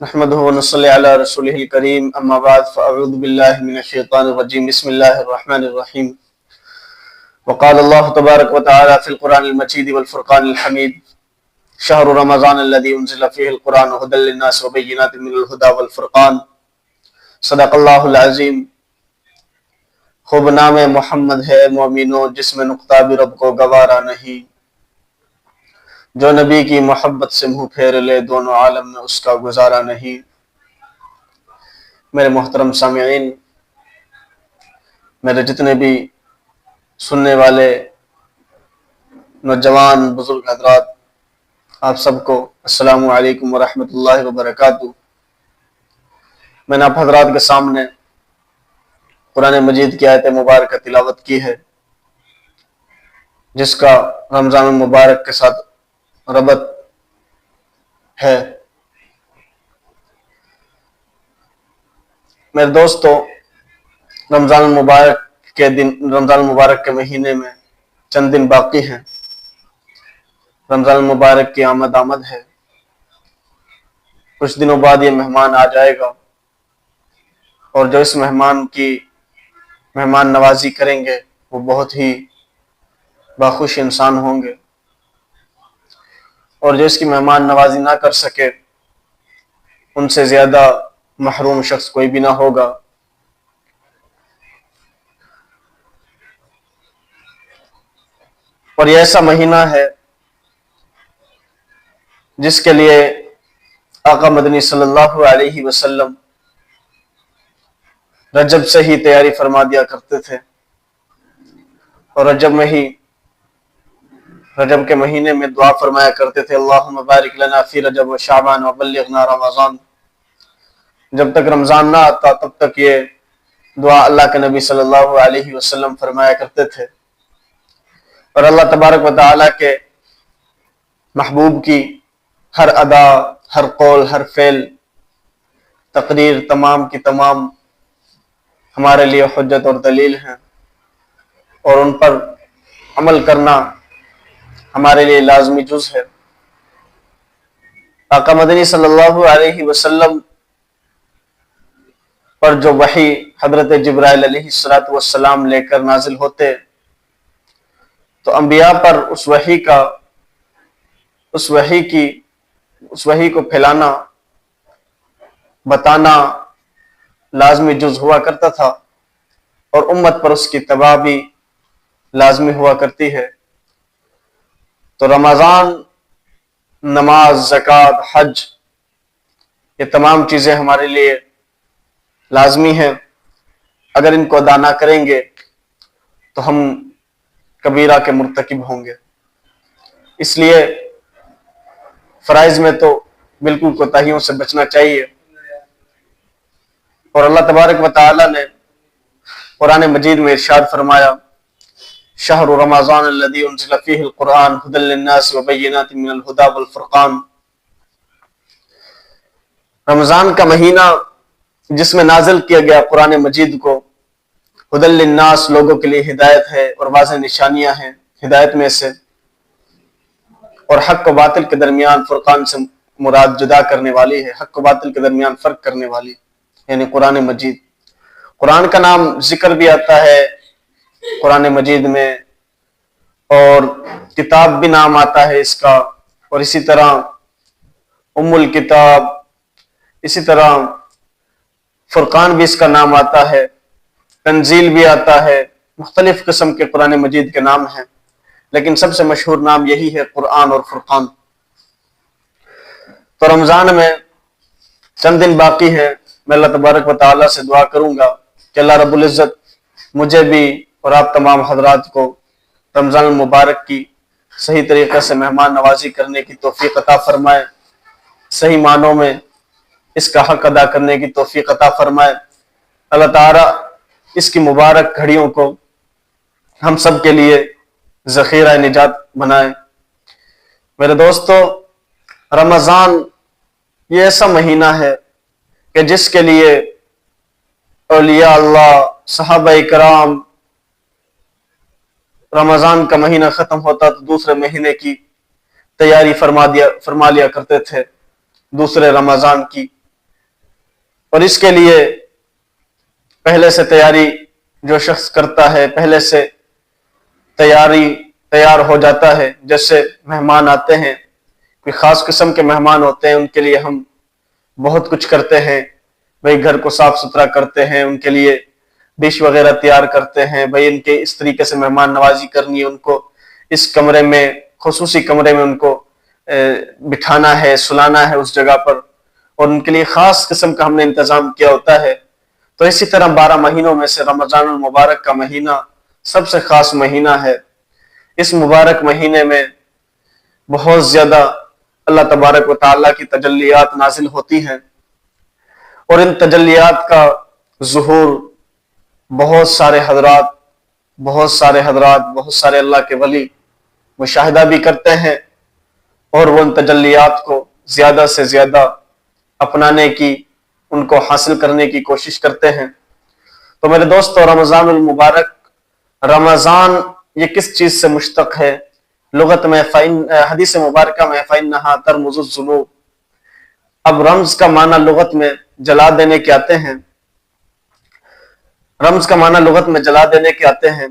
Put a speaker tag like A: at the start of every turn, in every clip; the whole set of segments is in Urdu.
A: نحمده ونصلي على رسوله الكريم اما بعد فاعوذ بالله من الشيطان الرجيم بسم الله الرحمن الرحيم وقال الله تبارك وتعالى في القرآن المجيد والفرقان الحميد شهر رمضان الذي انزل فيه القرآن هدى للناس وبينات من الهدى والفرقان صدق اللہ العظیم۔ خوب نام محمد ہے مومنوں جس میں نقطہ بھی رب کو گوارا نہیں، جو نبی کی محبت سے منہ پھیر لے دونوں عالم میں اس کا گزارا نہیں۔ میرے محترم سامعین، میرے جتنے بھی سننے والے نوجوان بزرگ حضرات، آپ سب کو السلام علیکم ورحمۃ اللہ وبرکاتہ۔ میں نے آپ حضرات کے سامنے قرآن مجید کی آیت مبارکہ تلاوت کی ہے، جس کا رمضان المبارک کے ساتھ ربط ہے۔ میرے دوستو، رمضان المبارک کے مہینے میں چند دن باقی ہیں۔ رمضان المبارک کی آمد ہے، کچھ دنوں بعد یہ مہمان آ جائے گا، اور جو اس مہمان کی مہمان نوازی کریں گے وہ بہت ہی باخوش انسان ہوں گے، اور جو اس کی مہمان نوازی نہ کر سکے ان سے زیادہ محروم شخص کوئی بھی نہ ہوگا۔ اور یہ ایسا مہینہ ہے جس کے لیے آقا مدنی صلی اللہ علیہ وسلم رجب سے ہی تیاری فرما دیا کرتے تھے، اور رجب کے مہینے میں دعا فرمایا کرتے تھے، اللہم بارک لنا فی رجب و شعبان وبلغنا رمضان۔ جب تک رمضان نہ آتا تب تک یہ دعا اللہ کے نبی صلی اللہ علیہ وسلم فرمایا کرتے تھے، اور اللہ تبارک و تعالیٰ کے محبوب کی ہر ادا، ہر قول، ہر فعل، تقریر تمام کی تمام ہمارے لیے حجت اور دلیل ہیں، اور ان پر عمل کرنا ہمارے لیے لازمی جز ہے۔ آقا مدنی صلی اللہ علیہ وسلم پر جو وحی حضرت جبرائیل علیہ السلام لے کر نازل ہوتے، تو انبیاء پر اس وحی کو پھیلانا، بتانا لازمی جز ہوا کرتا تھا، اور امت پر اس کی اتباع بھی لازمی ہوا کرتی ہے۔ تو رمضان، نماز، زکوٰۃ، حج، یہ تمام چیزیں ہمارے لیے لازمی ہیں۔ اگر ان کو ادا نہ کریں گے تو ہم کبیرہ کے مرتکب ہوں گے۔ اس لیے فرائض میں تو بالکل کوتاہیوں سے بچنا چاہیے، اور اللہ تبارک و تعالی نے قرآن مجید میں ارشاد فرمایا، شہر رمضان الذی انزل فیہ القرآن ھدی للناس وبینات من الھدی والفرقان۔ رمضان کا مہینہ جس میں نازل کیا گیا قرآن مجید کو، ھدی للناس، لوگوں کے لیے ہدایت ہے اور واضح نشانیاں ہیں ہدایت میں سے، اور حق و باطل کے درمیان، فرقان سے مراد جدا کرنے والی ہے، حق و باطل کے درمیان فرق کرنے والی، یعنی قرآن مجید۔ قرآن کا نام ذکر بھی آتا ہے قرآن مجید میں، اور کتاب بھی نام آتا ہے اس کا، اور اسی طرح ام الکتاب، اسی طرح فرقان بھی اس کا نام آتا ہے، تنزیل بھی آتا ہے، مختلف قسم کے قرآن مجید کے نام ہیں، لیکن سب سے مشہور نام یہی ہے، قرآن اور فرقان۔ تو رمضان میں چند دن باقی ہے۔ میں اللہ تبارک و تعالیٰ سے دعا کروں گا کہ اللہ رب العزت مجھے بھی اور آپ تمام حضرات کو رمضان المبارک کی صحیح طریقے سے مہمان نوازی کرنے کی توفیق عطا فرمائے، صحیح معنوں میں اس کا حق ادا کرنے کی توفیق عطا فرمائے۔ اللہ تعالیٰ اس کی مبارک گھڑیوں کو ہم سب کے لیے ذخیرہ نجات بنائے۔ میرے دوستو، رمضان یہ ایسا مہینہ ہے کہ جس کے لیے اولیاء اللہ، صحابہ کرام، رمضان کا مہینہ ختم ہوتا تو دوسرے مہینے کی تیاری فرما لیا کرتے تھے، دوسرے رمضان کی۔ اور اس کے لیے پہلے سے تیاری جو شخص کرتا ہے، پہلے سے تیار ہو جاتا ہے. جیسے مہمان آتے ہیں، کوئی خاص قسم کے مہمان ہوتے ہیں، ان کے لیے ہم بہت کچھ کرتے ہیں. بھئی گھر کو صاف ستھرا کرتے ہیں، ان کے لیے ڈش وغیرہ تیار کرتے ہیں. بھئی ان کے اس طریقے سے مہمان نوازی کرنی ہے، ان کو اس کمرے میں، خصوصی کمرے میں ان کو بٹھانا ہے، سلانا ہے اس جگہ پر، اور ان کے لیے خاص قسم کا ہم نے انتظام کیا ہوتا ہے. تو اسی طرح 12 مہینوں میں سے رمضان المبارک کا مہینہ سب سے خاص مہینہ ہے. اس مبارک مہینے میں بہت زیادہ اللہ تبارک و تعالیٰ کی تجلیات نازل ہوتی ہیں، اور ان تجلیات کا ظہور بہت سارے حضرات بہت سارے اللہ کے ولی مشاہدہ بھی کرتے ہیں، اور وہ ان تجلیات کو زیادہ سے زیادہ اپنانے کی، ان کو حاصل کرنے کی کوشش کرتے ہیں. تو میرے دوستو، رمضان المبارک، رمضان یہ کس چیز سے مشتق ہے؟ لغت میں حدیث مبارکہ میں فَإِنَّهَا تَرْمُزُ الذُّنُوبَ. اب رمز کا معنی لغت میں جلا دینے کے آتے ہیں. رمز کا معنی لغت میں جلا دینے کے آتے ہیں.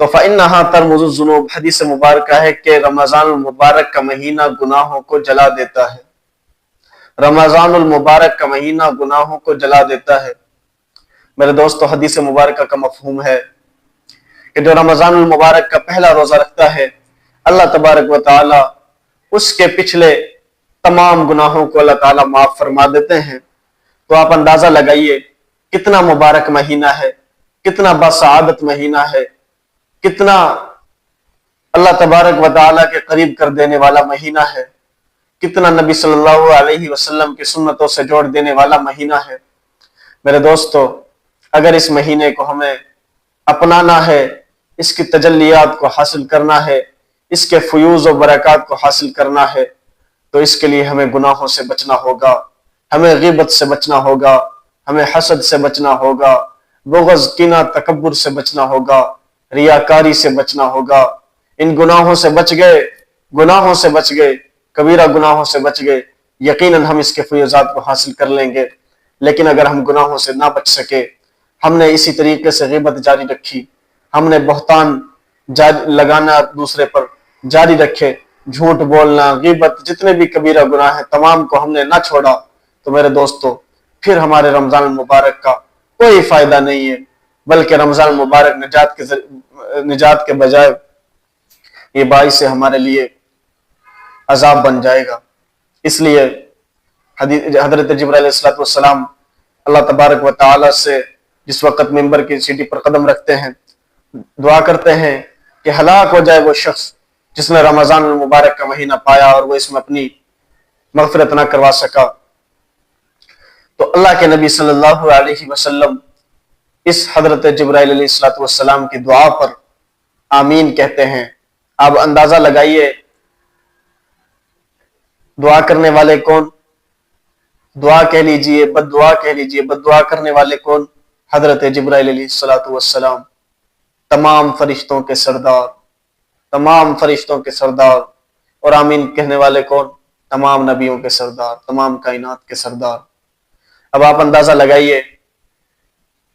A: تو فَإِنَّهَا تَرْمُزُ الذُّنُوبَ حدیث مبارکہ ہے کہ رمضان المبارک کا مہینہ گناہوں کو جلا دیتا ہے. رمضان المبارک کا مہینہ گناہوں کو جلا دیتا ہے. میرے دوستو، حدیث مبارکہ کا مفہوم ہے کہ جو رمضان المبارک کا پہلا روزہ رکھتا ہے، اللہ تبارک و تعالی اس کے پچھلے تمام گناہوں کو اللہ تعالیٰ معاف فرما دیتے ہیں. تو آپ اندازہ لگائیے کتنا مبارک مہینہ ہے، کتنا بسعادت مہینہ ہے، کتنا اللہ تبارک و تعالیٰ کے قریب کر دینے والا مہینہ ہے، کتنا نبی صلی اللہ علیہ وسلم کی سنتوں سے جوڑ دینے والا مہینہ ہے. میرے دوستو، اگر اس مہینے کو ہمیں اپنانا ہے، اس کی تجلیات کو حاصل کرنا ہے، اس کے فیوز و برکات کو حاصل کرنا ہے، تو اس کے لیے ہمیں گناہوں سے بچنا ہوگا، ہمیں غیبت سے بچنا ہوگا، ہمیں حسد سے بچنا ہوگا، بغض، کینہ، تکبر سے بچنا ہوگا، ریاکاری سے بچنا ہوگا. ان گناہوں سے بچ گئے، کبیرہ گناہوں سے بچ گئے، یقیناً ہم اس کے فیوزات کو حاصل کر لیں گے. لیکن اگر ہم گناہوں سے نہ بچ سکے، ہم نے اسی طریقے سے غیبت جاری رکھی، ہم نے بہتان لگانا دوسرے پر جاری رکھے، جھوٹ بولنا، غیبت، جتنے بھی کبیرہ گناہ ہیں تمام کو ہم نے نہ چھوڑا، تو میرے دوستو پھر ہمارے رمضان المبارک کا کوئی فائدہ نہیں ہے، بلکہ رمضان المبارک نجات کے بجائے یہ باعث ہمارے لیے عذاب بن جائے گا. اس لیے حضرت جبرائیل علیہ السلام اللہ تبارک و تعالی سے جس وقت منبر کی سیڑھی پر قدم رکھتے ہیں، دعا کرتے ہیں کہ ہلاک ہو جائے وہ شخص جس نے رمضان المبارک کا مہینہ پایا اور وہ اس میں اپنی مغفرت نہ کروا سکا. تو اللہ کے نبی صلی اللہ علیہ وسلم اس حضرت جبرائیل علیہ السلام کی دعا پر آمین کہتے ہیں. آپ اندازہ لگائیے دعا کرنے والے کون؟ دعا کہہ لیجئے، بد دعا کہہ لیجئے. بد دعا کرنے والے کون؟ حضرت جبرائیل علیہ السلام، تمام فرشتوں کے سردار. اور آمین کہنے والے کون؟ تمام نبیوں کے سردار، تمام کائنات کے سردار. اب آپ اندازہ لگائیے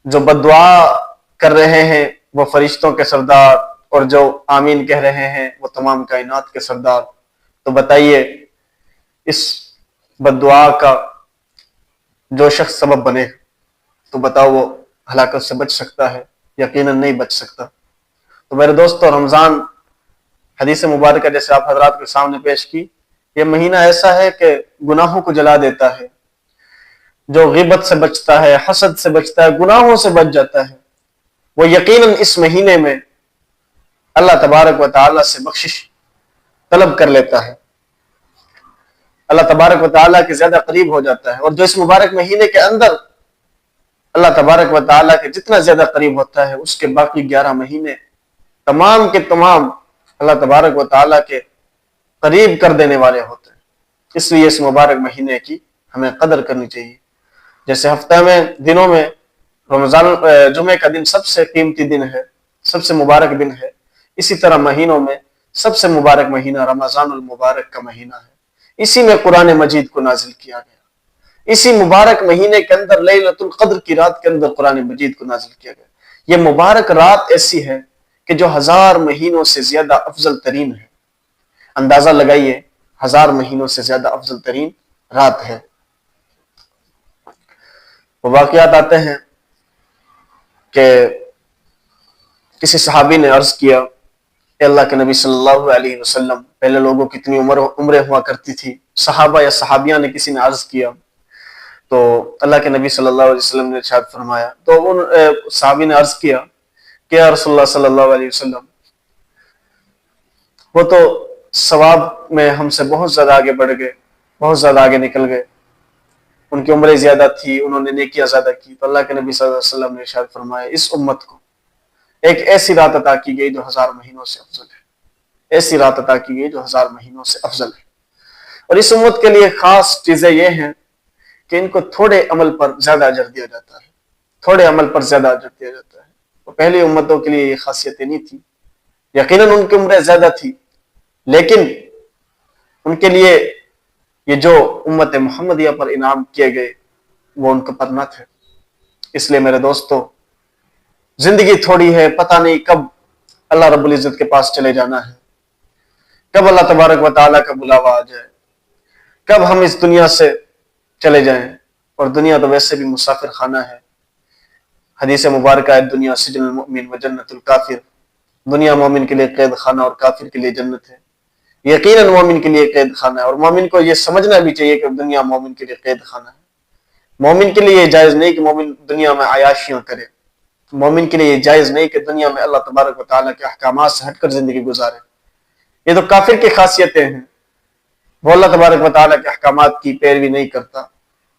A: جو بد دعا کر رہے ہیں وہ فرشتوں کے سردار، اور جو آمین کہہ رہے ہیں وہ تمام کائنات کے سردار. تو بتائیے اس بد دعا کا جو شخص سبب بنے تو بتاؤ وہ ہلاکت سے بچ سکتا ہے؟ یقیناً نہیں بچ سکتا. تو میرے دوستو، رمضان حدیث مبارکہ جیسے آپ حضرات کے سامنے پیش کی، یہ مہینہ ایسا ہے کہ گناہوں کو جلا دیتا ہے. جو غیبت سے بچتا ہے، حسد سے بچتا ہے، گناہوں سے بچ جاتا ہے، وہ یقیناً اس مہینے میں اللہ تبارک و تعالیٰ سے بخشش طلب کر لیتا ہے، اللہ تبارک و تعالیٰ کے زیادہ قریب ہو جاتا ہے. اور جو اس مبارک مہینے کے اندر اللہ تبارک و تعالیٰ کے جتنا زیادہ قریب ہوتا ہے، اس کے باقی 11 مہینے تمام کے تمام اللہ تبارک و تعالیٰ کے قریب کر دینے والے ہوتے ہیں. اس لیے اس مبارک مہینے کی ہمیں قدر کرنی چاہیے. جیسے ہفتہ میں دنوں میں رمضان جمعے کا دن سب سے قیمتی دن ہے، سب سے مبارک دن ہے، اسی طرح مہینوں میں سب سے مبارک مہینہ رمضان المبارک کا مہینہ ہے. اسی میں قرآن مجید کو نازل کیا گیا، اسی مبارک مہینے کے اندر لیلۃ القدر کی رات کے اندر قرآن مجید کو نازل کیا گیا. یہ مبارک رات ایسی ہے کہ جو 1000 مہینوں سے زیادہ افضل ترین ہے. اندازہ لگائیے 1000 مہینوں سے زیادہ افضل ترین رات ہے. وہ واقعات آتے ہیں کہ کسی صحابی نے عرض کیا کہ اللہ کے نبی صلی اللہ علیہ وسلم، پہلے لوگوں کی اتنی عمریں ہوا کرتی تھی، صحابہ یا صحابیاں نے کسی نے عرض کیا تو اللہ کے نبی صلی اللہ علیہ وسلم نے ارشاد فرمایا. تو ان صحابی نے عرض کیا کہ یا رسول اللہ صلی اللہ علیہ وسلم، وہ تو ثواب میں ہم سے بہت زیادہ آگے بڑھ گئے، بہت زیادہ آگے نکل گئے، ان کی عمریں زیادہ تھی، انہوں نے نیکیاں زیادہ کی. تو اللہ کے نبی صلی اللہ علیہ وسلم نے ارشاد فرمایا اس امت کو ایک ایسی رات عطا کی گئی جو 1000 مہینوں سے افضل ہے. ایسی رات عطا کی گئی جو 1000 مہینوں سے افضل ہے. اور اس امت کے لیے خاص چیزیں یہ ہیں کہ ان کو تھوڑے عمل پر زیادہ اجر دیا جاتا ہے. تھوڑے عمل پر زیادہ اجر دیا جاتا ہے. تو پہلی امتوں کے لیے یہ خاصیتیں نہیں تھی. یقیناً ان کی عمریں زیادہ تھی، لیکن ان کے لیے یہ جو امت محمدیہ پر انعام کیے گئے وہ ان کے پر نہ تھے. اس لیے میرے دوستو، زندگی تھوڑی ہے، پتہ نہیں کب اللہ رب العزت کے پاس چلے جانا ہے، کب اللہ تبارک و تعالیٰ کا بلاوا آ جائے، کب ہم اس دنیا سے چلے جائیں. اور دنیا تو ویسے بھی مسافر خانہ ہے. حدیث مبارکہ ہے دنیا سجن المؤمن و جنت الکافر. دنیا مومن کے لیے قید خانہ اور کافر کے لیے جنت ہے. یقیناً مومن کے لیے قید خانہ ہے، اور مومن کو یہ سمجھنا بھی چاہیے کہ دنیا مومن کے لیے قید خانہ ہے. مومن کے لیے یہ جائز نہیں کہ مومن دنیا میں عیاشیاں کرے. مومن کے لیے یہ جائز نہیں کہ دنیا میں اللہ تبارک و تعالیٰ کے احکامات سے ہٹ کر زندگی گزارے. یہ تو کافر کی خاصیتیں ہیں. وہ اللہ تبارک و تعالیٰ کے احکامات کی پیروی نہیں کرتا،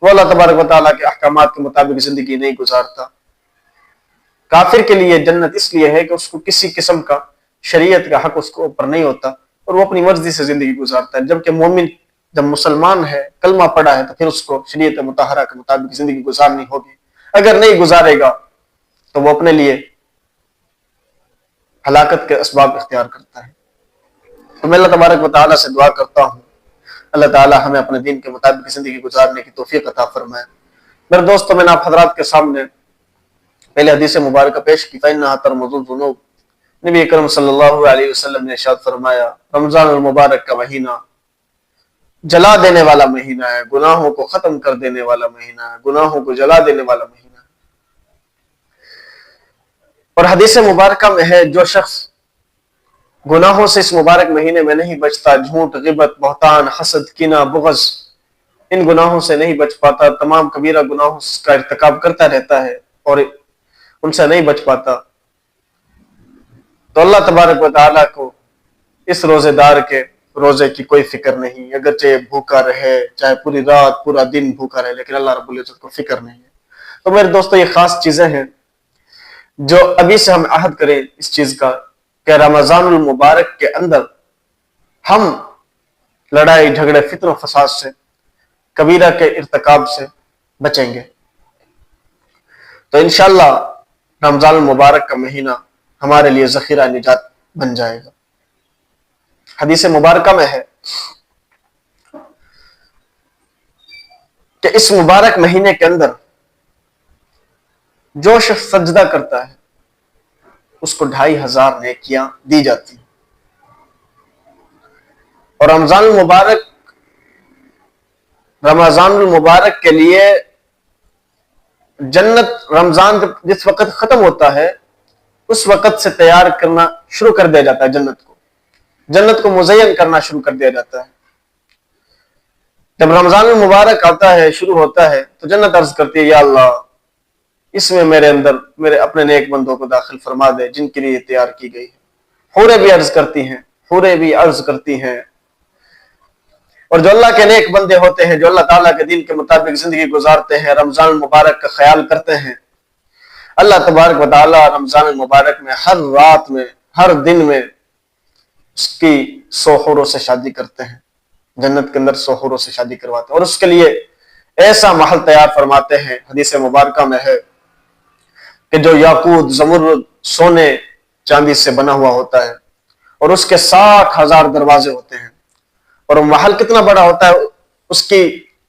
A: وہ اللہ تبارک و تعالیٰ کے احکامات کے مطابق زندگی نہیں گزارتا. کافر کے لیے جنت اس لیے ہے کہ اس کو کسی قسم کا شریعت کا حق اس کو اوپر نہیں ہوتا اور وہ اپنی مرضی سے زندگی گزارتا ہے. جبکہ مومن جب مسلمان ہے، کلمہ پڑھا ہے، تو پھر اس کو شریعت مطہرہ کے مطابق زندگی گزارنی ہوگی. اگر نہیں گزارے گا تو وہ اپنے لیے ہلاکت کے اسباب اختیار کرتا ہے. تو میں اللہ تبارک و تعالیٰ سے دعا کرتا ہوں اللہ تعالیٰ ہمیں اپنے دین کے مطابق زندگی گزارنے کی توفیق عطا فرمائے. میرے دوستوں، میں نے آپ حضرات کے سامنے پہلے حدیث مبارکہ پیش کی. فَإِنَّهَا تَرْمُزُ الذُّنُوبَ. نبی اکرم صلی اللہ علیہ وسلم نے ارشاد فرمایا رمضان المبارک کا مہینہ جلا دینے والا مہینہ ہے، گناہوں کو ختم کر دینے والا مہینہ ہے، گناہوں کو جلا دینے والا مہینہ ہے. اور حدیث مبارکہ میں ہے جو شخص گناہوں سے اس مبارک مہینے میں نہیں بچتا، جھوٹ، غیبت، بہتان، حسد، کینہ، بغض، ان گناہوں سے نہیں بچ پاتا، تمام کبیرہ گناہوں کا ارتکاب کرتا رہتا ہے اور ان سے نہیں بچ پاتا، تو اللہ تبارک و تعالیٰ کو اس روزے دار کے روزے کی کوئی فکر نہیں. اگرچہ بھوکا رہے، چاہے پوری رات پورا دن بھوکا رہے، لیکن اللہ رب العزت کو فکر نہیں ہے. تو میرے دوستو، یہ خاص چیزیں ہیں جو ابھی سے ہم عہد کریں اس چیز کا کہ رمضان المبارک کے اندر ہم لڑائی جھگڑے، فتن و فساد سے، کبیرہ کے ارتکاب سے بچیں گے. تو انشاءاللہ رمضان المبارک کا مہینہ ہمارے لیے ذخیرہ نجات بن جائے گا. حدیث مبارکہ میں ہے کہ اس مبارک مہینے کے اندر جو شخص سجدہ کرتا ہے اس کو 2500 نیکیاں دی جاتی ہیں. اور رمضان المبارک کے لیے جنت رمضان جس وقت ختم ہوتا ہے اس وقت سے تیار کرنا شروع کر دیا جاتا ہے. جنت کو مزین کرنا شروع کر دیا جاتا ہے. جب رمضان المبارک آتا ہے، شروع ہوتا ہے، تو جنت عرض کرتی ہے یا اللہ اس میں میرے اپنے نیک بندوں کو داخل فرما دے جن کے لیے تیار کی گئی ہے. حوریں بھی عرض کرتی ہیں اور جو اللہ کے نیک بندے ہوتے ہیں، جو اللہ تعالیٰ کے دین کے مطابق زندگی گزارتے ہیں، رمضان المبارک کا خیال کرتے ہیں، اللہ تبارک و تعالیٰ رمضان المبارک میں ہر رات میں، ہر دن میں اس کی 100 حوروں سے شادی کرتے ہیں. جنت کے اندر 100 حوروں سے شادی کرواتے ہیں اور اس کے لیے ایسا محل تیار فرماتے ہیں. حدیث مبارکہ میں ہے کہ جو یاقوت، زمرد، سونے، چاندی سے بنا ہوا ہوتا ہے اور اس کے 60,000 دروازے ہوتے ہیں. اور وہ محل کتنا بڑا ہوتا ہے، اس کی